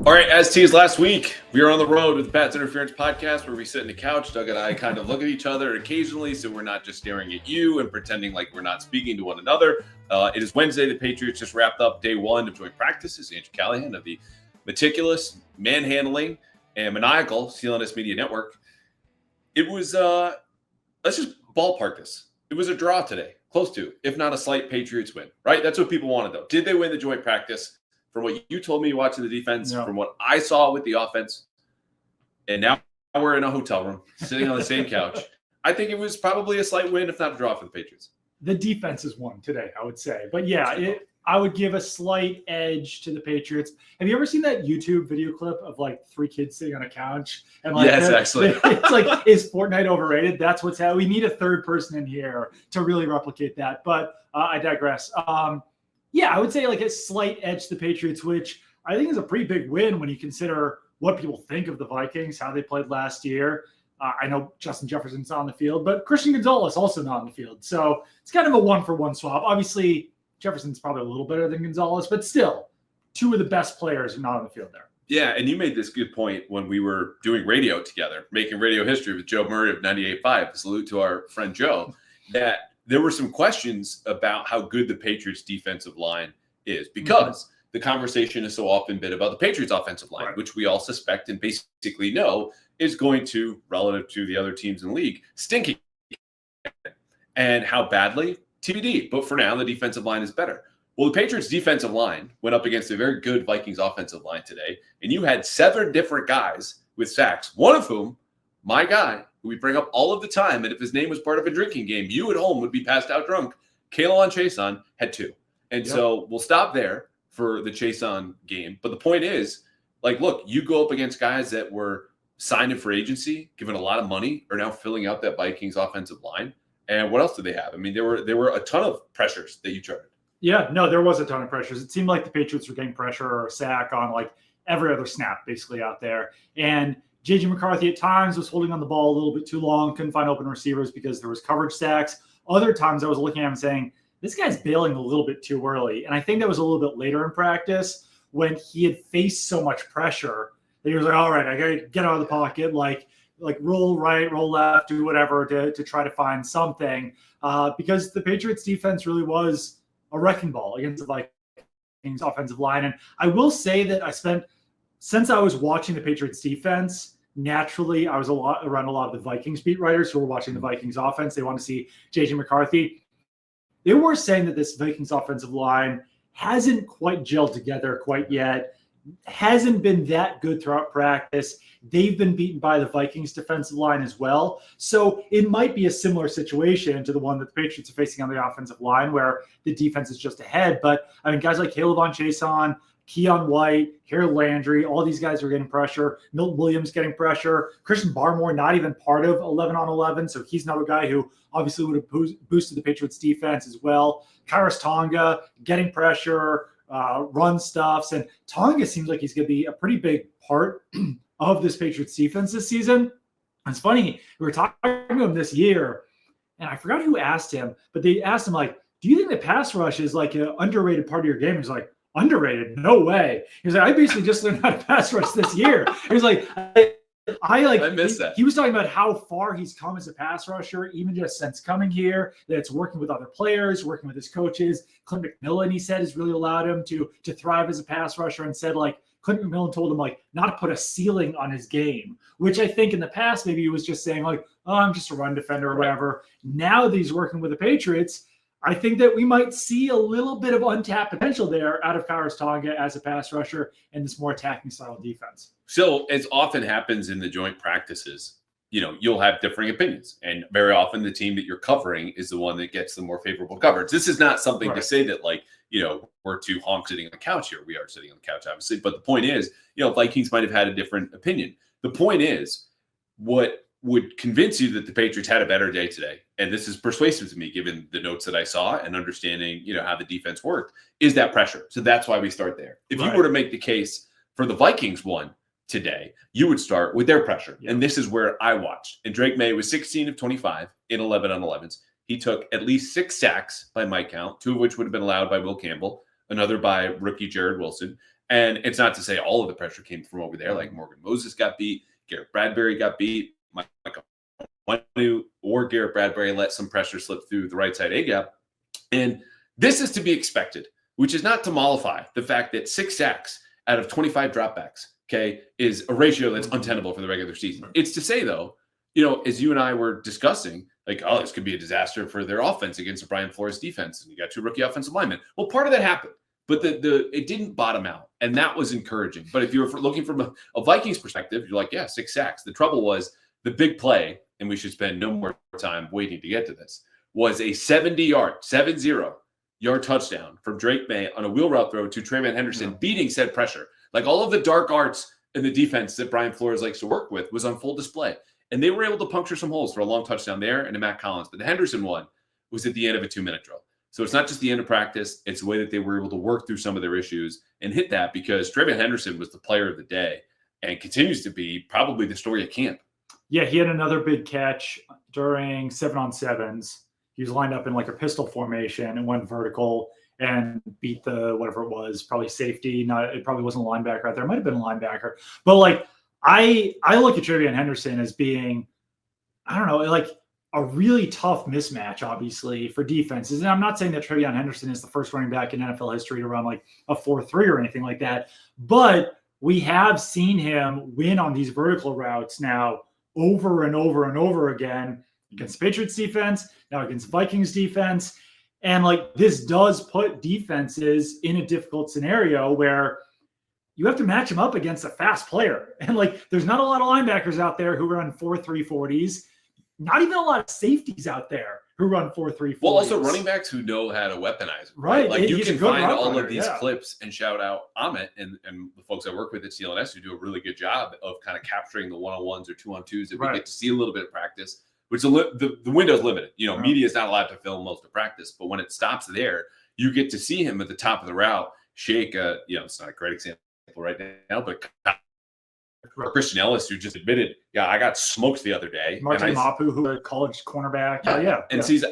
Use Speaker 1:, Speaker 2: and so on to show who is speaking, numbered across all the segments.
Speaker 1: All right, as teased last week, we are on the road with the Pats Interference Podcast, where we sit in the couch. Doug and I kind of look at each other occasionally, so we're not just staring at you and pretending like we're not speaking to one another. It is Wednesday. The Patriots just wrapped up day one of joint practices. Andrew Callahan of the meticulous, manhandling, and maniacal CLNS Media Network. It was, let's just ballpark this. It was a draw today, close to, if not a slight Patriots win, right? That's what people wanted, though. Did they win the joint practice? From what you told me watching the defense, from what I saw with the offense, and now we're in a hotel room, sitting on the same couch, I think it was probably a slight win, if not a draw for the Patriots.
Speaker 2: The defense is won today, I would say. But yeah, I would give a slight edge to the Patriots. Have you ever seen that YouTube video clip of like three kids sitting on a couch? And like,
Speaker 1: yes, actually.
Speaker 2: It's like, is Fortnite overrated? That's what's happening. We need a third person in here to really replicate that. But I digress. Yeah, I would say like a slight edge to the Patriots, which I think is a pretty big win when you consider what people think of the Vikings, how they played last year. I know Justin Jefferson's not on the field, but Christian Gonzalez also not on the field. So it's kind of a one-for-one swap. Obviously, Jefferson's probably a little better than Gonzalez, but still, two of the best players are not on the field there.
Speaker 1: Yeah, and you made this good point when we were doing radio together, making radio history with Joe Murray of 98.5. Salute to our friend Joe, that there were some questions about how good the Patriots defensive line is, because the conversation has so often been about the Patriots offensive line, which we all suspect and basically know is going to, relative to the other teams in the league, stinking. And how badly? TBD. But for now, the defensive line is better. Well, the Patriots defensive line went up against a very good Vikings offensive line today, and you had 7 different guys with sacks, one of whom, my guy, who we bring up all of the time, and if his name was part of a drinking game, you at home would be passed out drunk. Callahan Chison had 2. And so we'll stop there for the Chison game. But the point is, like, look, you go up against guys that were signed in free agency, given a lot of money, are now filling out that Vikings offensive line. And what else did they have? I mean, there were a ton of pressures that you charted.
Speaker 2: Yeah, no, there was a ton of pressures. It seemed like the Patriots were getting pressure or a sack on like every other snap basically out there. And J.J. McCarthy at times was holding on the ball a little bit too long, couldn't find open receivers because there was coverage sacks. Other times I was looking at him saying, this guy's bailing a little bit too early. And I think that was a little bit later in practice when he had faced so much pressure that he was like, all right, I got to get out of the pocket, like roll right, roll left, do whatever to try to find something. Because the Patriots defense really was a wrecking ball against the Vikings offensive line. And I will say that since I was watching the Patriots defense, naturally I was around a lot of the Vikings beat writers who were watching the Vikings offense. They want to see J.J. McCarthy. They were saying that this Vikings offensive line hasn't quite gelled together quite yet, hasn't been that good throughout practice. They've been beaten by the Vikings defensive line as well. So it might be a similar situation to the one that the Patriots are facing on the offensive line where the defense is just ahead. But I mean, guys like Javon Baker, Keion White, Harold Landry, all these guys are getting pressure. Milton Williams getting pressure. Christian Barmore not even part of 11 on 11, so he's another guy who obviously would have boosted the Patriots defense as well. Kairos Tonga getting pressure, run stuffs, and Tonga seems like he's going to be a pretty big part of this Patriots defense this season. And it's funny, we were talking to him this year, and I forgot who asked him, but they asked him, like, do you think the pass rush is like an underrated part of your game? He's like, underrated? No way. He's like, I basically just learned how to pass rush this year. He's like, I missed that. He was talking about how far he's come as a pass rusher, even just since coming here, that it's working with other players, working with his coaches. Clint McMillan, he said, has really allowed him to thrive as a pass rusher, and said, like, Clint McMillan told him, like, not to put a ceiling on his game, which I think in the past maybe he was just saying, like, oh, I'm just a run defender or whatever. Now that he's working with the Patriots, I think that we might see a little bit of untapped potential there out of Kairos Tonga as a pass rusher and this more attacking style defense.
Speaker 1: So as often happens in the joint practices, you know, you'll have differing opinions. And very often the team that you're covering is the one that gets the more favorable coverage. This is not something to say that, like, you know, we're two honks sitting on the couch here. We are sitting on the couch, obviously. But the point is, you know, Vikings might have had a different opinion. The point is, what would convince you that the Patriots had a better day today, and this is persuasive to me given the notes that I saw and understanding, you know, how the defense worked, is that pressure. So that's why we start there. If you were to make the case for the Vikings one today, you would start with their pressure. Yep. And this is where I watched. And Drake Maye was 16 of 25 in 11 on 11s. He took at least 6 sacks by my count, 2 of which would have been allowed by Will Campbell, another by rookie Jared Wilson. And it's not to say all of the pressure came from over there. Like Morgan Moses got beat, Garrett Bradbury got beat, Michael Wanu or Garrett Bradbury let some pressure slip through the right side A gap. And this is to be expected, which is not to mollify the fact that 6 sacks out of 25 dropbacks, okay, is a ratio that's untenable for the regular season. It's to say, though, as you and I were discussing, like, oh, this could be a disaster for their offense against the Brian Flores defense. And you got 2 rookie offensive linemen. Well, part of that happened, but it didn't bottom out. And that was encouraging. But if you were looking from a Vikings perspective, you're like, yeah, 6 sacks. The trouble was the big play, and we should spend no more time waiting to get to this, was a 70-yard touchdown from Drake Maye on a wheel route throw to TreVeyon Henderson, beating said pressure. Like all of the dark arts in the defense that Brian Flores likes to work with was on full display. And they were able to puncture some holes for a long touchdown there and a Mack Hollins. But the Henderson one was at the end of a 2-minute drill. So it's not just the end of practice. It's the way that they were able to work through some of their issues and hit that, because TreVeyon Henderson was the player of the day and continues to be probably the story of camp.
Speaker 2: Yeah, he had another big catch during 7-on-7s. He was lined up in like a pistol formation and went vertical and beat the whatever it was, probably safety. It probably wasn't a linebacker out there. It might have been a linebacker. But like I look at TreVeyon Henderson as being, I don't know, like a really tough mismatch, obviously, for defenses. And I'm not saying that TreVeyon Henderson is the first running back in NFL history to run like a 4.3 or anything like that. But we have seen him win on these vertical routes now over and over and over again against Patriots defense, now against Vikings defense. And like this does put defenses in a difficult scenario where you have to match them up against a fast player. And like there's not a lot of linebackers out there who run 4.3 40s, not even a lot of safeties out there who run 4.3 40s.
Speaker 1: Well, also running backs who know how to weaponize it,
Speaker 2: right?
Speaker 1: Like you can find all of these clips and shout out Amit and the folks I work with at CLNS who do a really good job of kind of capturing the 1-on-1s or 2-on-2s that we get to see a little bit of practice, which the window's limited. Media is not allowed to film most of practice, but when it stops there, you get to see him at the top of the route shake. It's not a great example right now, but Christian Ellis, who just admitted, I got smoked the other day.
Speaker 2: Martin Mapu, who a college cornerback.
Speaker 1: Sees,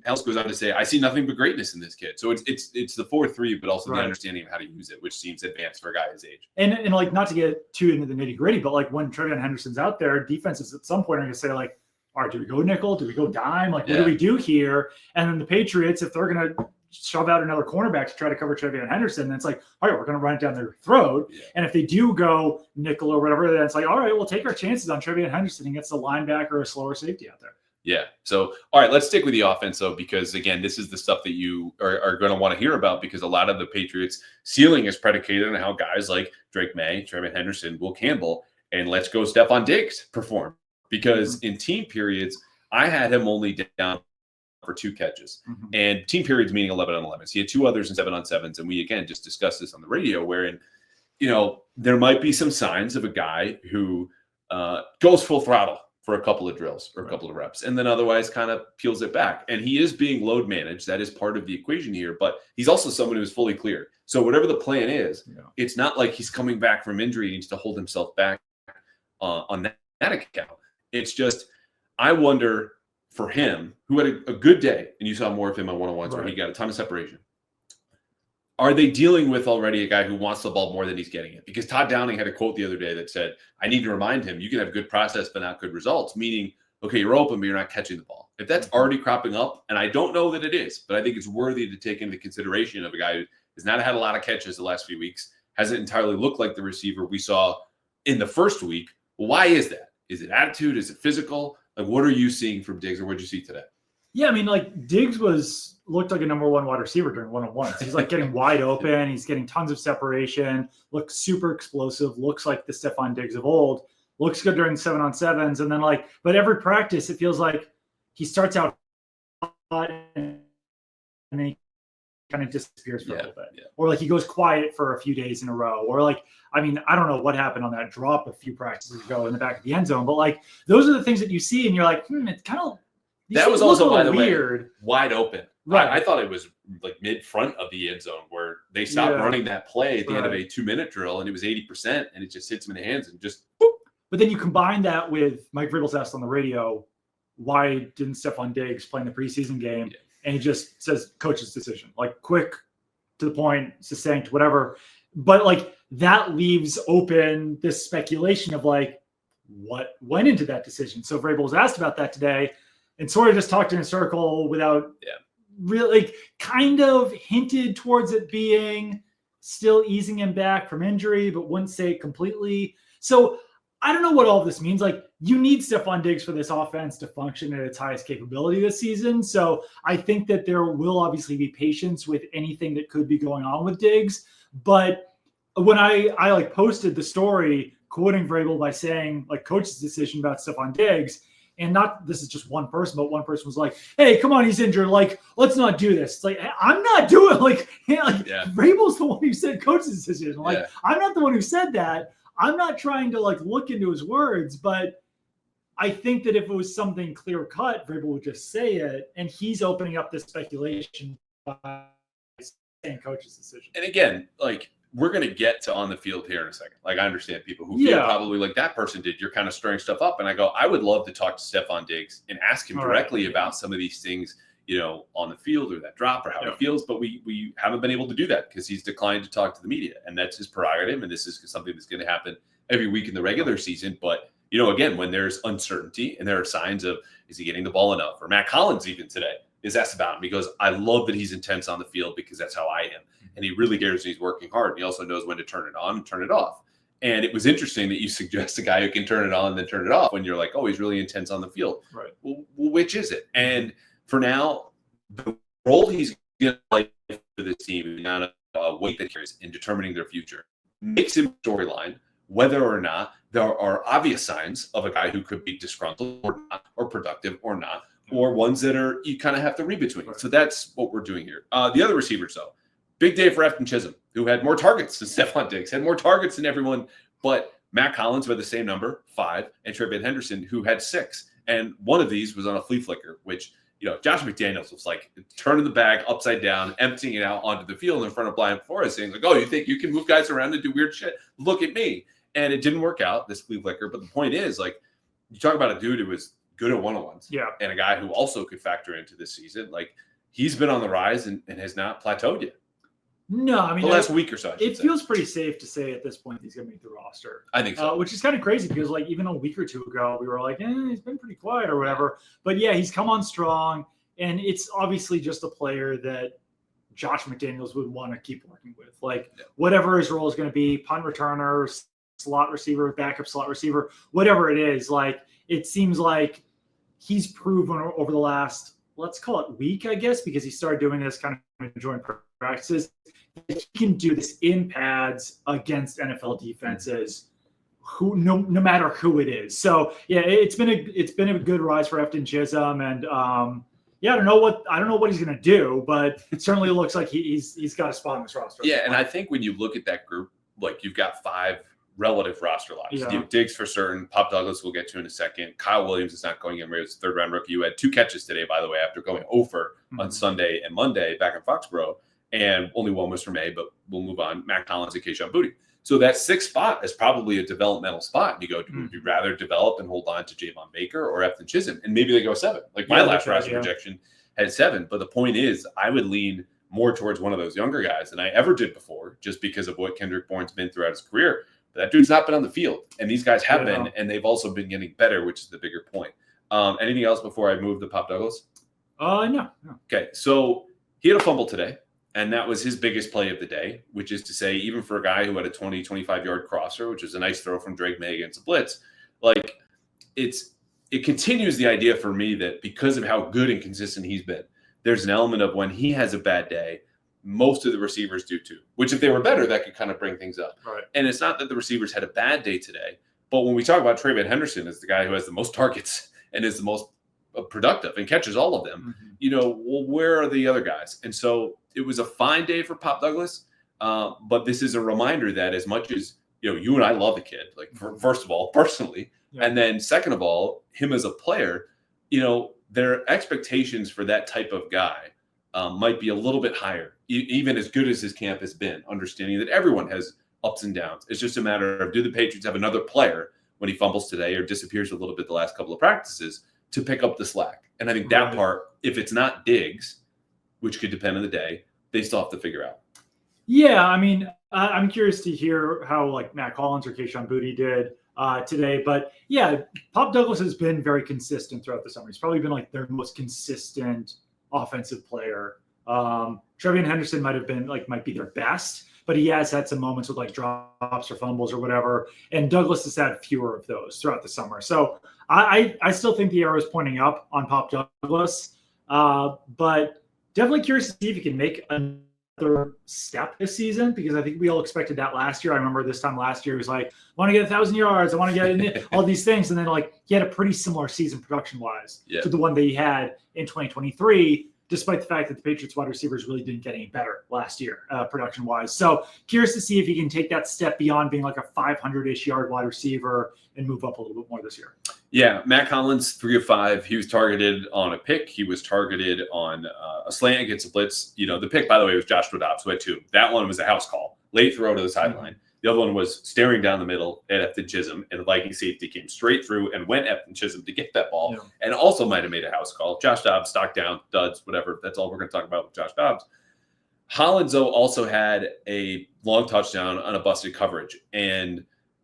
Speaker 1: Ellis goes on to say, I see nothing but greatness in this kid. So it's the 4.3, but also the understanding of how to use it, which seems advanced for a guy his age.
Speaker 2: And like, not to get too into the nitty gritty, but like when TreVeyon Henderson's out there, defenses at some point are going to say like, all right, do we go nickel? Do we go dime? Like, what do we do here? And then the Patriots, if they're going to shove out another cornerback to try to cover TreVeyon Henderson, then it's like, all right, we're going to run it down their throat. Yeah. And if they do go nickel or whatever, then it's like, all right, we'll take our chances on TreVeyon Henderson against a linebacker or a slower safety out there.
Speaker 1: Yeah. So, all right, let's stick with the offense, though, because, again, this is the stuff that you are going to want to hear about, because a lot of the Patriots' ceiling is predicated on how guys like Drake Maye, TreVeyon Henderson, Will Campbell, and let's go Stefon Diggs perform. Because in team periods, I had him only down for 2 catches. And team periods meaning 11-on-11s. He had 2 others in 7-on-7s. And we, again, just discussed this on the radio, wherein, there might be some signs of a guy who goes full throttle for a couple of drills or a couple of reps, and then otherwise kind of peels it back. And he is being load managed. That is part of the equation here. But he's also someone who is fully cleared. So whatever the plan is, it's not like he's coming back from injury and needs to hold himself back on that account. It's just, I wonder for him, who had a good day, and you saw more of him on 1-on-1s where he got a ton of separation. Are they dealing with already a guy who wants the ball more than he's getting it? Because Todd Downing had a quote the other day that said, I need to remind him, you can have good process but not good results, meaning, okay, you're open, but you're not catching the ball. If that's already cropping up, and I don't know that it is, but I think it's worthy to take into consideration of a guy who has not had a lot of catches the last few weeks, hasn't entirely looked like the receiver we saw in the first week. Well, why is that? Is it attitude? Is it physical? Like, what are you seeing from Diggs, or what did you see today?
Speaker 2: Yeah, I mean, like Diggs looked like a number 1 wide receiver during 1-on-1s. He's like getting wide open. He's getting tons of separation. Looks super explosive. Looks like the Stefon Diggs of old. Looks good during 7-on-7s, and then but every practice it feels like he starts out hot and then he kind of disappears for a little bit, or like he goes quiet for a few days in a row, or like, I mean, I don't know what happened on that drop a few practices ago in the back of the end zone, but like those are the things that you see, and you're like, it's kind of.
Speaker 1: That was also, by the
Speaker 2: weird.
Speaker 1: Way, wide open. Right. I thought it was like mid-front of the end zone where they stopped running that play at the end of a 2-minute drill, and it was 80%, and it just hits him in the hands and just boop.
Speaker 2: But then you combine that with Mike Vrabel's asked on the radio, why didn't Stefon Diggs play in the preseason game? Yeah. And he just says coach's decision, like quick, to the point, succinct, whatever. but like that leaves open this speculation of like what went into that decision. So Vrabel was asked about that today and sort of just talked in a circle without really, like, kind of hinted towards it being still easing him back from injury, but wouldn't say it completely. So I don't know what all of this means. Like, you need Stefon Diggs for this offense to function at its highest capability this season. So I think that there will obviously be patience with anything that could be going on with Diggs. But when I like posted the story quoting Vrabel by saying like coach's decision about Stefon Diggs, and not this is just one person, but one person was like, "Hey, come on, he's injured. Like, let's not do this." It's like, I'm not doing Vrabel's the one who said coach's decision. Like, I'm not the one who said that. I'm not trying to like look into his words, but I think that if it was something clear cut, Vrabel would just say it, and he's opening up this speculation by saying coach's decision.
Speaker 1: And again, like, we're going to get to on the field here in a second. Like, I understand people who feel probably like that person did. You're kind of stirring stuff up. And I go, I would love to talk to Stefon Diggs and ask him directly about some of these things, you know, on the field or that drop or how he feels. But we haven't been able to do that because he's declined to talk to the media. And that's his prerogative. And this is something that's going to happen every week in the regular season. But, you know, again, when there's uncertainty and there are signs of, is he getting the ball enough? Or Mack Hollins even today is asked about him. He goes, I love that he's intense on the field because that's how I am. And he really cares and he's working hard. And he also knows when to turn it on and turn it off. And it was interesting that you suggest a guy who can turn it on and then turn it off when you're like, oh, he's really intense on the field.
Speaker 2: Right.
Speaker 1: Well, which is it? And for now, the role he's going to play for this team and the amount of weight that he carries in determining their future makes him storyline, whether or not there are obvious signs of a guy who could be disgruntled or not, or productive or not, or ones that are you kind of have to read between. Right. So that's what we're doing here. The other receivers, though. Big day for Efton Chism, who had more targets than Stefon Diggs, had more targets than everyone, but Mack Hollins with the same number, 5, and TreVeyon Henderson, who had 6. And one of these was on a flea flicker, which, you know, Josh McDaniels was like turning the bag upside down, emptying it out onto the field in front of Brian Flores, saying like, oh, you think you can move guys around and do weird shit? Look at me. And it didn't work out, this flea flicker. But the point is, like, you talk about a dude who was good at one-on-ones and a guy who also could factor into this season. Like, he's been on the rise and has not plateaued yet.
Speaker 2: No, I mean,
Speaker 1: the last week or so.
Speaker 2: It feels pretty safe to say at this point he's going to make the roster.
Speaker 1: I think so.
Speaker 2: Which is kind of crazy because, like, even a week or two ago, we were like, he's been pretty quiet or whatever. But yeah, he's come on strong, and it's obviously just a player that Josh McDaniels would want to keep working with. Like, whatever his role is going to be, punt returner, slot receiver, backup slot receiver, whatever it is, like, it seems like he's proven over the last, let's call it week, I guess, because he started doing this kind of enjoying practices. He can do this in pads against NFL defenses, who no matter who it is. So yeah, it's been a good rise for Efton Chism, and I don't know what he's going to do, but it certainly looks like he's got a spot on this roster.
Speaker 1: Yeah, and I think when you look at that group, like, you've got 5 relative roster locks. You have Diggs for certain. Pop Douglas we'll get to in a second. Kyle Williams is not going in. He was a 3rd-round rookie who had 2 catches today, by the way, after going over on Sunday and Monday back in Foxboro. And only 1 was for May, but we'll move on. Mack Hollins and Kayshon Boutte. So that 6th spot is probably a developmental spot. You go, would you rather develop and hold on to Javon Baker or Efton Chism? And maybe they go 7. Like, my last roster projection had 7. But the point is, I would lean more towards one of those younger guys than I ever did before, just because of what Kendrick Bourne's been throughout his career. But that dude's not been on the field. And these guys have been, and they've also been getting better, which is the bigger point. Anything else before I move to Pop Douglas?
Speaker 2: No.
Speaker 1: Okay, so he had a fumble today. And that was his biggest play of the day, which is to say, even for a guy who had a 20, 25-yard crosser, which was a nice throw from Drake Maye against a blitz, like, it continues the idea for me that because of how good and consistent he's been, there's an element of when he has a bad day, most of the receivers do too, which if they were better, that could kind of bring things up.
Speaker 2: Right.
Speaker 1: And it's not that the receivers had a bad day today, but when we talk about TreVeyon Henderson as the guy who has the most targets and is the most productive and catches all of them, you know, well, where are the other guys? And so it was a fine day for Pop Douglas, but this is a reminder that as much as, you know, you and I love the kid, like, first of all, personally, and then second of all, him as a player, you know, their expectations for that type of guy might be a little bit higher, even as good as his camp has been, understanding that everyone has ups and downs. It's just a matter of, do the Patriots have another player when he fumbles today or disappears a little bit the last couple of practices to pick up the slack? And I think that part, if it's not Diggs, which could depend on the day, they still have to figure out.
Speaker 2: Yeah, I mean, I'm curious to hear how like Mack Hollins or Kayshon Boutte did today. But yeah, Pop Douglas has been very consistent throughout the summer. He's probably been like their most consistent offensive player. TreVeyon Henderson might be their best, but he has had some moments with like drops or fumbles or whatever. And Douglas has had fewer of those throughout the summer. So I still think the arrow is pointing up on Pop Douglas, but definitely curious to see if he can make another step this season, because I think we all expected that last year. I remember this time last year, he was like, I want to get 1,000 yards. I want to get all these things. And then like he had a pretty similar season production wise to the one that he had in 2023, despite the fact that the Patriots wide receivers really didn't get any better last year production wise. So curious to see if he can take that step beyond being like a 500-ish yard wide receiver and move up a little bit more this year.
Speaker 1: Yeah, Mack Hollins, 3 of 5. He was targeted on a pick. He was targeted on a slant against a blitz. You know, the pick, by the way, was Joshua Dobbs, who had 2. That one was a house call, late throw to the sideline. The other one was staring down the middle at Efton Chism, and the Viking safety came straight through and went Efton Chism to get that ball, and also might have made a house call. Josh Dobbs, stock down, duds, whatever. That's all we're going to talk about with Josh Dobbs. Hollins, though, also had a long touchdown on a busted coverage, and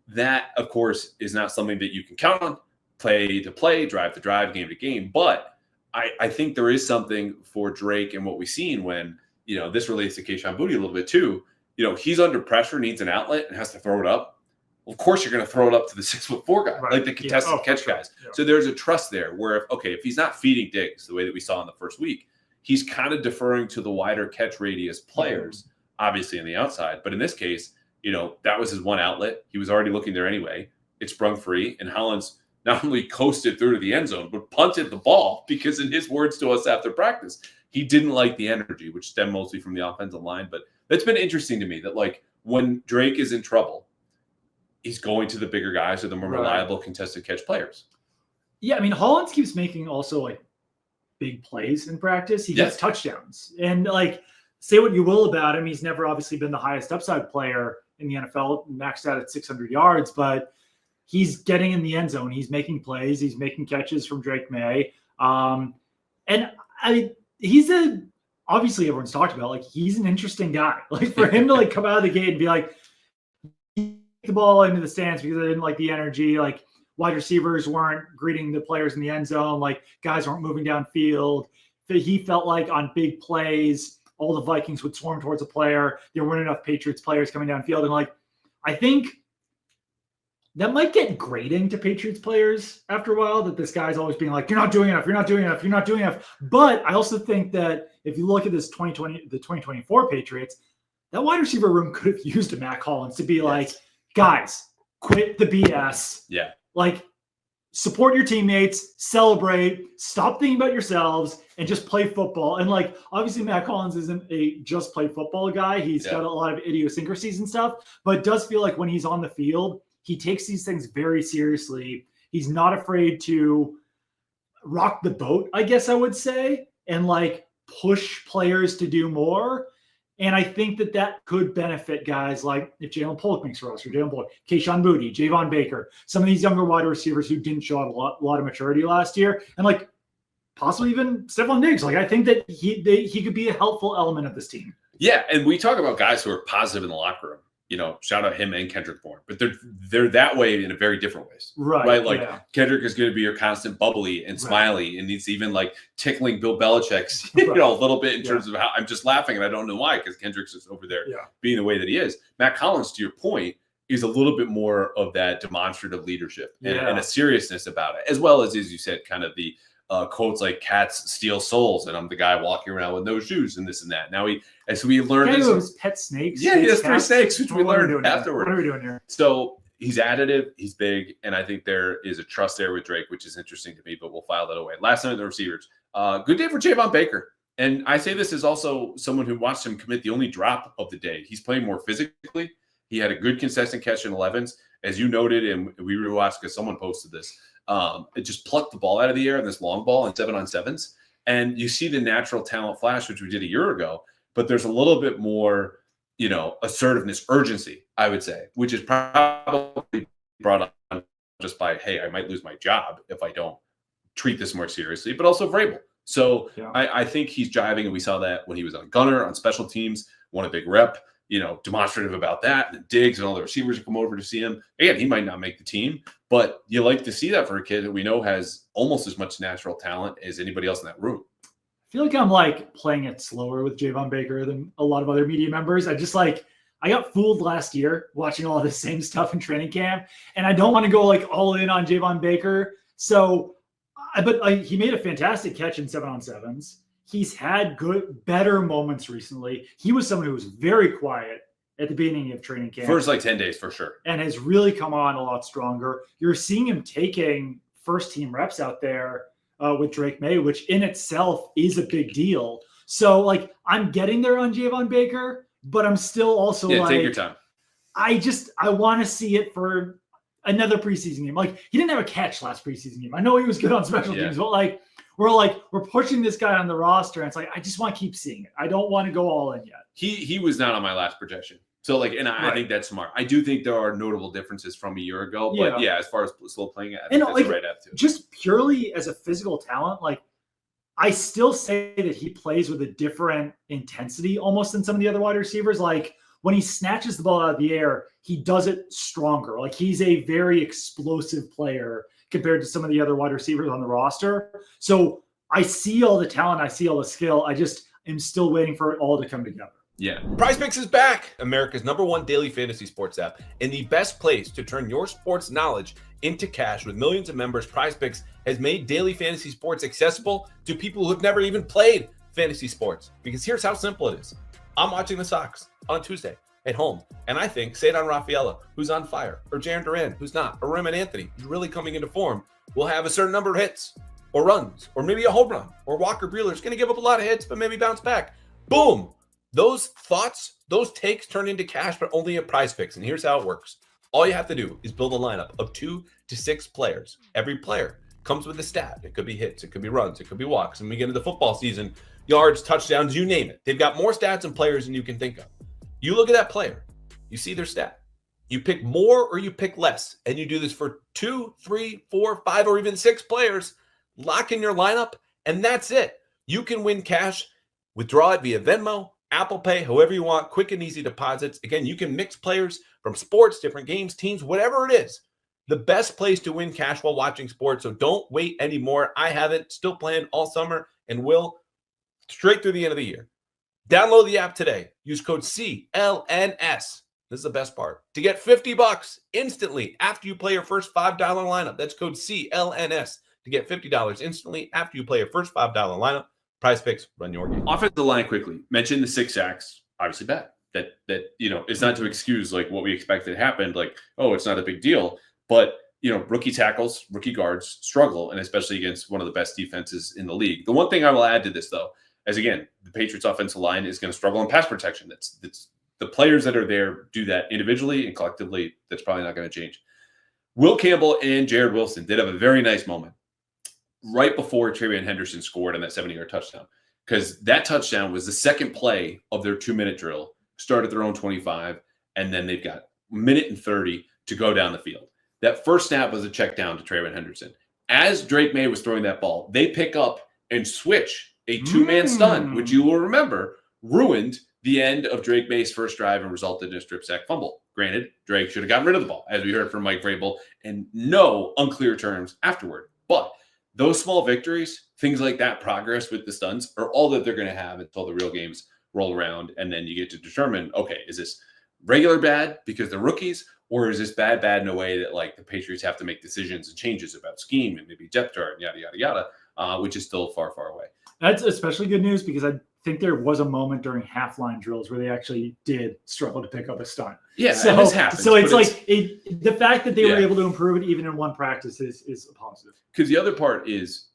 Speaker 1: that, of course, is not something that you can count on. Play to play, drive to drive, game to game. But I think there is something for Drake and what we've seen when, you know, this relates to Kayshon Boutte a little bit too. You know, he's under pressure, needs an outlet, and has to throw it up. Well, of course, you're going to throw it up to the 6'4" guy, like the contested catch guys. Yeah. So there's a trust there where, if he's not feeding Diggs the way that we saw in the first week, he's kind of deferring to the wider catch radius players, obviously on the outside. But in this case, you know, that was his one outlet. He was already looking there anyway. It sprung free, and Hollins not only coasted through to the end zone, but punted the ball because, in his words to us after practice, he didn't like the energy, which stemmed mostly from the offensive line. But that's been interesting to me that, like, when Drake is in trouble, he's going to the bigger guys or the more reliable contested catch players.
Speaker 2: Yeah, I mean, Hollins keeps making also, like, big plays in practice. He gets touchdowns. And, like, say what you will about him, he's never obviously been the highest upside player in the NFL, maxed out at 600 yards, but he's getting in the end zone. He's making plays. He's making catches from Drake Maye. And he's obviously everyone's talked about, like, he's an interesting guy. Like, for him to like come out of the gate and be like, the ball into the stands because I didn't like the energy. Like, wide receivers weren't greeting the players in the end zone. Like, guys weren't moving downfield. He felt like on big plays, all the Vikings would swarm towards a player. There weren't enough Patriots players coming downfield. And like, I think that might get grating to Patriots players after a while, that this guy's always being like, you're not doing enough, you're not doing enough, you're not doing enough. But I also think that if you look at this the 2024 Patriots, that wide receiver room could have used a Mack Hollins to be like, guys, quit the BS.
Speaker 1: Yeah.
Speaker 2: Like, support your teammates, celebrate, stop thinking about yourselves, and just play football. And like, obviously Mack Hollins isn't a just play football guy. He's got a lot of idiosyncrasies and stuff, but it does feel like when he's on the field, he takes these things very seriously. He's not afraid to rock the boat, I guess I would say, and like push players to do more. And I think that that could benefit guys like if Jalen Polk makes a roster, Kayshon Boutte, Javon Baker, some of these younger wide receivers who didn't show a lot of maturity last year, and like possibly even Stefon Diggs. Like, I think that he could be a helpful element of this team. Yeah,
Speaker 1: and we talk about guys who are positive in the locker room. You know, shout out him and Kendrick Bourne, but they're that way in a very different ways, right? Like Kendrick is going to be your constant bubbly and smiley, and he's even like tickling Bill Belichick's, you know, a little bit in terms of how I'm just laughing and I don't know why, because Kendrick's just over there being the way that he is. Mack Hollins, to your point, is a little bit more of that demonstrative leadership and a seriousness about it, as well as you said, kind of the quotes like "cats steal souls," and I'm the guy walking around with no shoes and this and that. Now as we learned,
Speaker 2: he has pet snakes.
Speaker 1: Yeah, he has 3 snakes, which we learned afterward.
Speaker 2: What are we doing here?
Speaker 1: So he's additive, he's big, and I think there is a trust there with Drake, which is interesting to me. But we'll file that away. Last night, the receivers. Good day for Javon Baker, and I say this as also someone who watched him commit the only drop of the day. He's playing more physically. He had a good consistent catch in 11s, as you noted, and we rewatched because someone posted this. It just plucked the ball out of the air in this long ball in 7-on-7s. And you see the natural talent flash, which we did a year ago, but there's a little bit more, you know, assertiveness, urgency, I would say, which is probably brought on just by, hey, I might lose my job if I don't treat this more seriously, but also Vrabel. So I think he's jiving, and we saw that when he was on gunner, on special teams, won a big rep. demonstrative about that. And Diggs and all the receivers come over to see him. Again, he might not make the team, but you like to see that for a kid that we know has almost as much natural talent as anybody else in that room.
Speaker 2: I feel like I'm like playing it slower with Javon Baker than a lot of other media members. I got fooled last year watching all the same stuff in training camp, and I don't want to go like all in on Javon Baker. So, he made a fantastic catch in 7-on-7s. He's had better moments recently. He was someone who was very quiet at the beginning of training camp.
Speaker 1: First 10 days for sure.
Speaker 2: And has really come on a lot stronger. You're seeing him taking first team reps out there with Drake Maye, which in itself is a big deal. So like I'm getting there on Javon Baker, but I'm still also
Speaker 1: take your time.
Speaker 2: I want to see it for another preseason game. Like he didn't have a catch last preseason game. I know he was good on special teams, but we're pushing this guy on the roster, and it's like I just want to keep seeing it. I don't want to go all in yet.
Speaker 1: He was not on my last projection. So I think that's smart. I do think there are notable differences from a year ago, but as far as slow playing it, I think that's the right attitude.
Speaker 2: Just purely as a physical talent, like I still say that he plays with a different intensity almost than some of the other wide receivers. Like when he snatches the ball out of the air, he does it stronger. Like he's a very explosive player compared to some of the other wide receivers on the roster. So I see all the talent. I see all the skill. I just am still waiting for it all to come together.
Speaker 3: Yeah. PrizePicks is back, America's #1 daily fantasy sports app, and the best place to turn your sports knowledge into cash. With millions of members, PrizePicks has made daily fantasy sports accessible to people who have never even played fantasy sports. Because here's how simple it is. I'm watching the Sox on Tuesday at home, and I think Cedar Rafaela, who's on fire, or Jaron Duran, who's not, or Raymond Anthony, who's really coming into form, will have a certain number of hits or runs, or maybe a home run, or Walker Buehler's going to give up a lot of hits, but maybe bounce back. Boom. Those thoughts, those takes turn into cash, but only at PrizePicks. And here's how it works. All you have to do is build a lineup of 2 to 6 players. Every player comes with a stat. It could be hits, it could be runs, it could be walks. And we get into the football season, yards, touchdowns, you name it. They've got more stats and players than you can think of. You look at that player, you see their stat. You pick more or you pick less. And you do this for 2, 3, 4, 5, or even 6 players. Lock in your lineup, and that's it. You can win cash. Withdraw it via Venmo, Apple Pay, however you want, quick and easy deposits. Again, you can mix players from sports, different games, teams, whatever it is. The best place to win cash while watching sports. So don't wait anymore. I have it, still playing all summer and will straight through the end of the year. Download the app today. Use code CLNS. This is the best part. To get $50 instantly after you play your first $5 lineup. That's code CLNS to get $50 instantly after you play your first $5 lineup. PrizePicks, run your game.
Speaker 1: Offensive line quickly. Mentioned the 6 sacks. Obviously bad. That it's not to excuse like what we expected happened. Like, oh, it's not a big deal. But rookie tackles, rookie guards struggle, and especially against one of the best defenses in the league. The one thing I will add to this though, as again, the Patriots offensive line is going to struggle in pass protection. That's the players that are there do that individually and collectively. That's probably not going to change. Will Campbell and Jared Wilson did have a very nice moment right before TreVeyon Henderson scored on that 70-yard touchdown, because that touchdown was the second play of their 2-minute drill, started their own 25, and then they've got 1:30 to go down the field. That first snap was a check down to TreVeyon Henderson. As Drake Maye was throwing that ball, they pick up and switch a 2-man stun, which you will remember ruined the end of Drake Maye's first drive and resulted in a strip sack fumble. Granted, Drake should have gotten rid of the ball, as we heard from Mike Vrabel, and no unclear terms afterward. But those small victories, things like that, progress with the stuns, are all that they're going to have until the real games roll around. And then you get to determine, okay, is this regular bad because they're rookies, or is this bad in a way that like the Patriots have to make decisions and changes about scheme and maybe depth chart and yada, yada, yada, which is still far, far away.
Speaker 2: That's especially good news because I think there was a moment during half-line drills where they actually did struggle to pick up a stunt.
Speaker 1: Yeah,
Speaker 2: so
Speaker 1: this happens.
Speaker 2: So it's like the fact that they were able to improve it even in one practice is a positive.
Speaker 1: Because the other part is,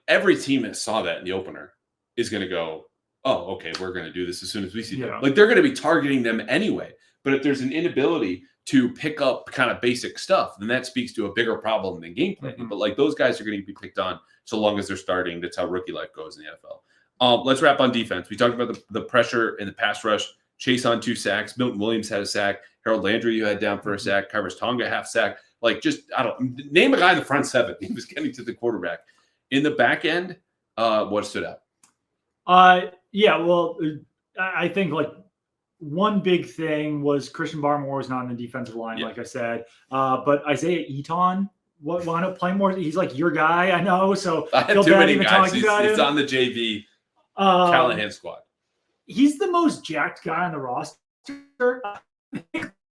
Speaker 1: every team that saw that in the opener is going to go, oh, okay, we're going to do this as soon as we see them. Like they're going to be targeting them anyway. But if there's an inability to pick up kind of basic stuff, then that speaks to a bigger problem than game planning. Mm-hmm. But like those guys are going to be picked on so long as they're starting. That's how rookie life goes in the NFL. Let's wrap on defense. We talked about the pressure in the pass rush. Chase on 2 sacks. Milton Williams had a sack. Harold Landry you had down for a sack. Kyrus Tonga half sack. Like name a guy in the front 7. He was getting to the quarterback. In the back end, what stood out?
Speaker 2: Yeah, well, I think like one big thing was Christian Barmore is not on the defensive line, like I said. But Isaiah Eaton wound up playing more. He's like your guy, I know. So
Speaker 1: I have too many guys. He's on the JV Callahan squad.
Speaker 2: He's the most jacked guy on the roster.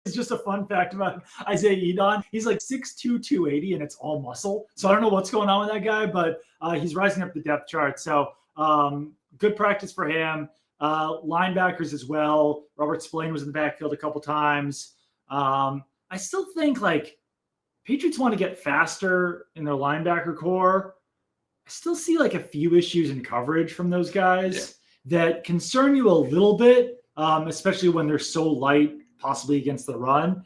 Speaker 2: It's just a fun fact about Isaiah Eaton. He's like 6'2", 280, and it's all muscle. So I don't know what's going on with that guy, but he's rising up the depth chart. So good practice for him. Linebackers as well. Robert Spillane was in the backfield a couple times. I still think like Patriots want to get faster in their linebacker core. I still see like a few issues in coverage from those guys that concern you a little bit, especially when they're so light, possibly against the run.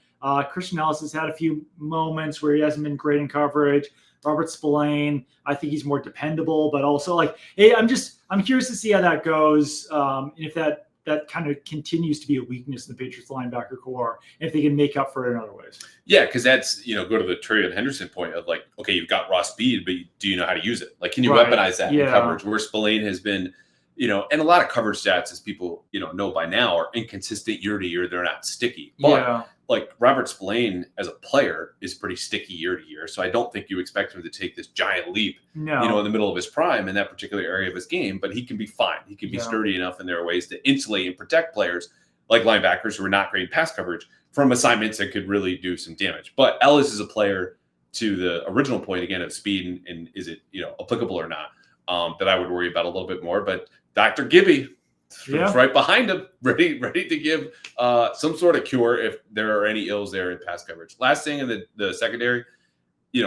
Speaker 2: Christian Ellis has had a few moments where he hasn't been great in coverage. Robert Spillane, I think he's more dependable, but also like, hey, I'm curious to see how that goes. And if that kind of continues to be a weakness in the Patriots linebacker core, if they can make up for it in other ways. Yeah,
Speaker 1: because that's, go to the TreVeyon Henderson point of like, okay, you've got raw speed, but do you know how to use it? Like, can you weaponize that in coverage? Where Spillane has been, and a lot of coverage stats, as people, know by now, are inconsistent year to year. They're not sticky. But like Robert Spillane as a player is pretty sticky year to year. So I don't think you expect him to take this giant leap, in the middle of his prime in that particular area of his game, but he can be fine. He can be sturdy enough, and there are ways to insulate and protect players like linebackers who are not great pass coverage from assignments that could really do some damage. But Ellis is a player, to the original point again of speed and is it, applicable or not, that I would worry about a little bit more. But Dr. Gibby, is right behind him, ready to give some sort of cure if there are any ills there in pass coverage. Last thing in the secondary,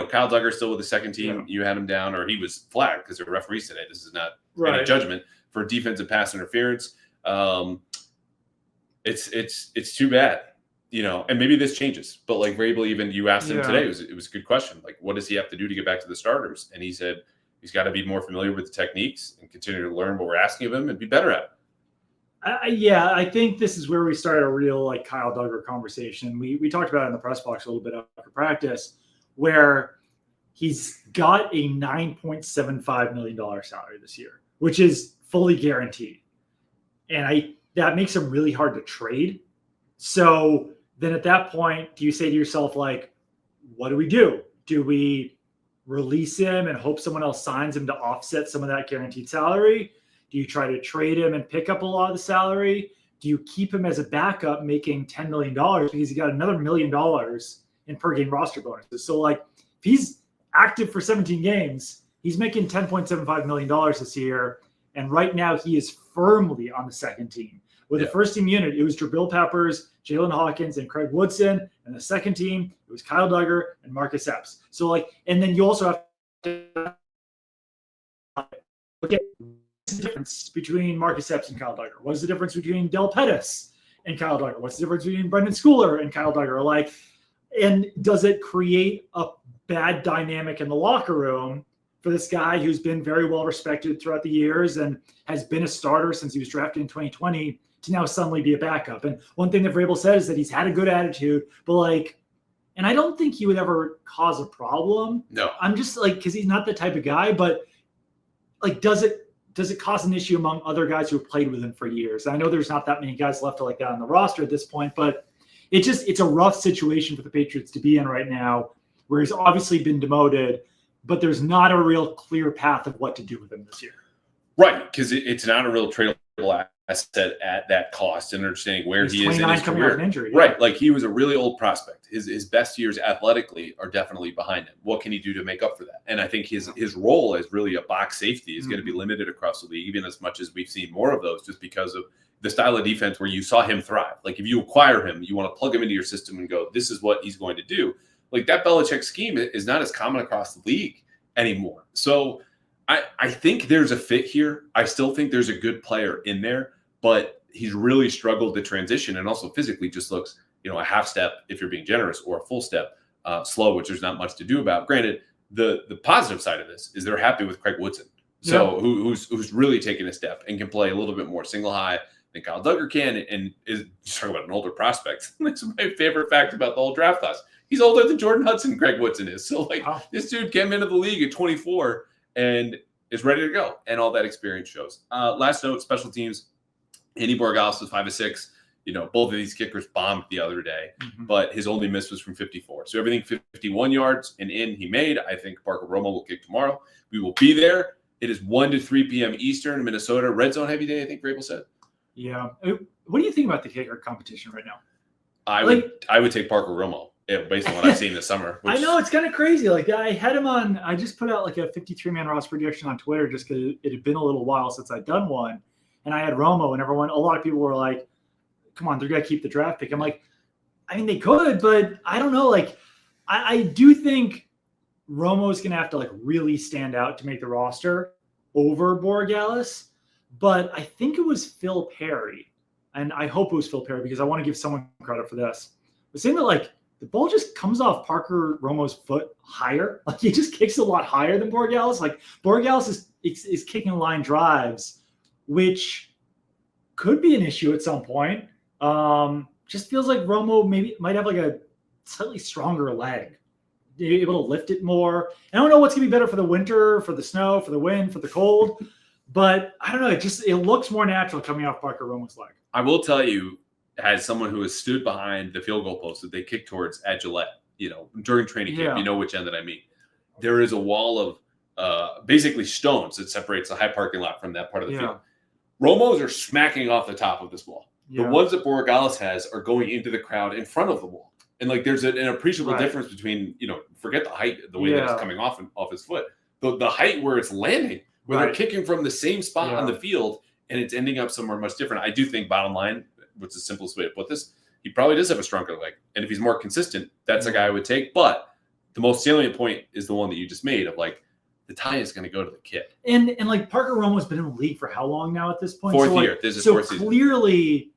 Speaker 1: Kyle Duggar still with the second team. You had him down, or he was flagged because the referees today. This is not any judgment for defensive pass interference. It's too bad, and maybe this changes. But like Vrabel, even you asked him today, it was a good question. Like, what does he have to do to get back to the starters? And he said he's got to be more familiar with the techniques and continue to learn what we're asking of him and be better at it.
Speaker 2: I think this is where we started a real like Kyle Duggar conversation. We talked about it in the press box a little bit after practice, where he's got a $9.75 million salary this year, which is fully guaranteed. And that makes him really hard to trade. So then at that point, do you say to yourself, like, what do we do? Do we release him and hope someone else signs him to offset some of that guaranteed salary? Do you try to trade him and pick up a lot of the salary? Do you keep him as a backup making $10 million because he got another $1 million in per game roster bonuses? So like if he's active for 17 games, he's making $10.75 million this year. And right now he is firmly on the second team. With the first team unit, it was Jabril Peppers, Jalen Hawkins, and Craig Woodson. And the second team, it was Kyle Duggar and Marcus Epps. So like, and then you also have to look at the difference between Marcus Epps and Kyle Duggar. What is the difference between Del Pettis and Kyle Duggar? What's the difference between Brendan Schooler and Kyle Duggar? Like, and does it create a bad dynamic in the locker room for this guy who's been very well respected throughout the years and has been a starter since he was drafted in 2020 to now suddenly be a backup? And one thing that Vrabel said is that he's had a good attitude, but like, and I don't think he would ever cause a problem.
Speaker 1: No,
Speaker 2: I'm just like, because he's not the type of guy, but like, does it cause an issue among other guys who have played with him for years? I know there's not that many guys left like that on the roster at this point, but it's a rough situation for the Patriots to be in right now, where he's obviously been demoted, but there's not a real clear path of what to do with him this year.
Speaker 1: Right, because it's not a real tradable asset at that cost, and understanding where he is in his career.
Speaker 2: An injury,
Speaker 1: right, like he was a really old prospect. His best years athletically are definitely behind him. What can he do to make up for that? And I think his role as really a box safety is going to be limited across the league, even as much as we've seen more of those, just because of the style of defense where you saw him thrive. Like if you acquire him, you want to plug him into your system and go, this is what he's going to do. Like that Belichick scheme is not as common across the league anymore. So I think there's a fit here. I still think there's a good player in there, but he's really struggled to transition, and also physically just looks, a half step, if you're being generous, or a full step slow, which there's not much to do about. Granted, the positive side of this is they're happy with Craig Woodson. So who's really taken a step and can play a little bit more single high than Kyle Duggar can, and is talking about an older prospect. That's my favorite fact about the whole draft class. He's older than Jordan Hudson and Craig Woodson is. So like this dude came into the league at 24 and is ready to go, and all that experience shows. Last note, special teams. Andy Borgalis was 5 of 6. both of these kickers bombed the other day,
Speaker 2: Mm-hmm.
Speaker 1: but his only miss was from 54. So everything 51 yards and in he made. I think Parker Romo will kick tomorrow. We will be there. It is 1 to 3 p.m. Eastern, Minnesota. Red zone heavy day, I think Vrabel said.
Speaker 2: Yeah. What do you think about the kicker competition right now?
Speaker 1: I would take Parker Romo based on what I've seen this summer.
Speaker 2: I know it's kind of crazy. Like I had him on. I just put out like a 53-man roster prediction on Twitter just because it had been a little while since I'd done one, and I had Romo, and a lot of people were like, "Come on, they're gonna keep the draft pick." I'm like, I mean, they could, but I don't know. Like, I do think Romo's gonna have to like really stand out to make the roster over Borregales, but I think it was Phil Perry. And I hope it was Phil Perry because I want to give someone credit for this. But saying that like the ball just comes off Parker Romo's foot higher. Like he just kicks a lot higher than Borregales. Like Borregales is kicking line drives, which could be an issue at some point. Just feels like Romo might have like a slightly stronger leg. Able to lift it more. And I don't know what's gonna be better for the winter, for the snow, for the wind, for the cold. But I don't know. It looks more natural coming off Parker Romo's leg.
Speaker 1: I will tell you, as someone who has stood behind the field goal post that they kick towards at Gillette, during training camp, you know which end that I mean. There is a wall of basically stones that separates the high parking lot from that part of the field. Romos are smacking off the top of this wall. The ones that Borregales has are going into the crowd in front of the wall. And like there's an appreciable difference between, forget the height, the way that it's coming off his foot. The height where it's landing, where they're kicking from the same spot on the field and it's ending up somewhere much different. I do think bottom line, what's the simplest way to put this, he probably does have a stronger leg. And if he's more consistent, that's a guy I would take. But the most salient point is the one that you just made of like, the tie is going to go to the kid. And
Speaker 2: like Parker Romo's been in the league for how long now at this point?
Speaker 1: Fourth year. This is fourth season.
Speaker 2: Clearly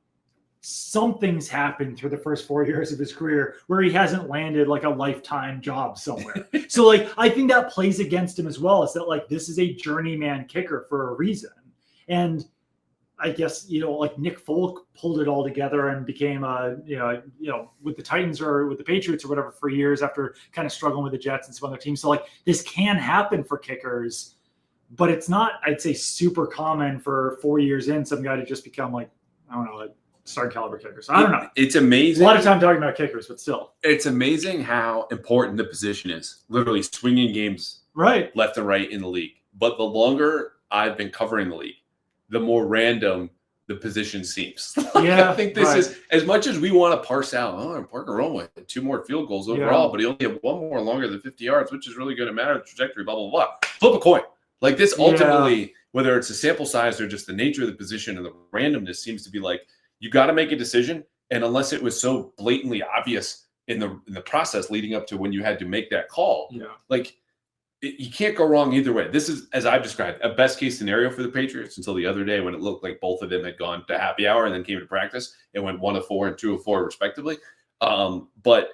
Speaker 2: something's happened through the first 4 years of his career where he hasn't landed like a lifetime job somewhere. So like, I think that plays against him as well. Is that like, this is a journeyman kicker for a reason. And I guess, like Nick Folk pulled it all together and became with the Titans or with the Patriots or whatever for years after kind of struggling with the Jets and some other teams. So like this can happen for kickers, but it's not, I'd say, super common for 4 years in some guy to just become like, I don't know, like starting caliber kicker. So I don't know.
Speaker 1: It's amazing.
Speaker 2: A lot of time talking about kickers, but still.
Speaker 1: It's amazing how important the position is. Literally swinging games left and right in the league. But the longer I've been covering the league, the more random the position seems. I think this is, as much as we want to parse out, Parker Romo had 2 more field goals overall, but he only had 1 more longer than 50 yards, which is really going to matter the trajectory, blah, blah, blah. Flip a coin. Like this ultimately, whether it's a sample size or just the nature of the position and the randomness seems to be like, you got to make a decision. And unless it was so blatantly obvious in the process leading up to when you had to make that call, you can't go wrong either way. This is, as I've described, a best case scenario for the Patriots until the other day when it looked like both of them had gone to happy hour and then came to practice and went 1 of 4 and 2 of 4 respectively. But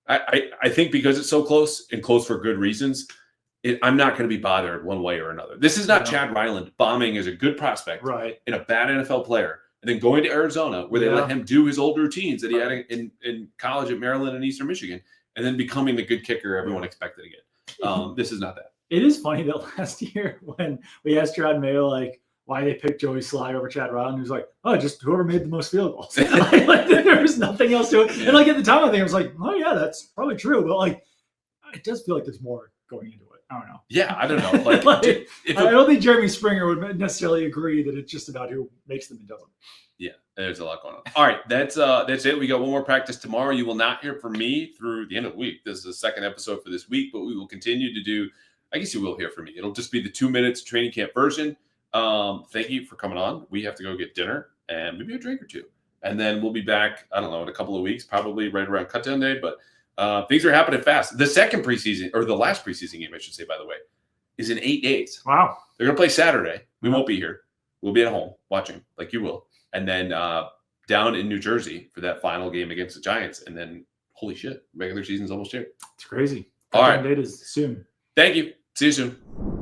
Speaker 1: I think because it's so close and close for good reasons, I'm not going to be bothered one way or another. This is not Chad Ryland bombing as a good prospect and a bad NFL player and then going to Arizona where they let him do his old routines that he had in college at Maryland and Eastern Michigan and then becoming the good kicker everyone expected again. This is not that.
Speaker 2: It is funny that last year when we asked Drake Maye like why they picked Joey Sly over Chad Ryland, he was like, "Oh, just whoever made the most field goals." like, there was nothing else to it. And like at the time, I think I was like, "Oh yeah, that's probably true," but like it does feel like there's more going into it. I don't know.
Speaker 1: Yeah, I don't know. Like,
Speaker 2: I don't think Jeremy Springer would necessarily agree that it's just about who makes them and doesn't.
Speaker 1: Yeah, there's a lot going on. All right, that's it. We got 1 more practice tomorrow. You will not hear from me through the end of the week. This is the second episode for this week, but we will continue to do. I guess you will hear from me. It'll just be the 2 minutes training camp version. Thank you for coming on. We have to go get dinner and maybe a drink or 2, and then we'll be back. I don't know, in a couple of weeks, probably right around cutdown day. But things are happening fast. The second preseason, or the last preseason game, I should say, by the way, is in 8 days.
Speaker 2: Wow.
Speaker 1: They're gonna play Saturday. We won't be here. We'll be at home watching, like you will. And then down in New Jersey for that final game against the Giants. And then, holy shit, regular season's almost here.
Speaker 2: It's crazy.
Speaker 1: All right.
Speaker 2: Date is soon.
Speaker 1: Thank you. See you soon.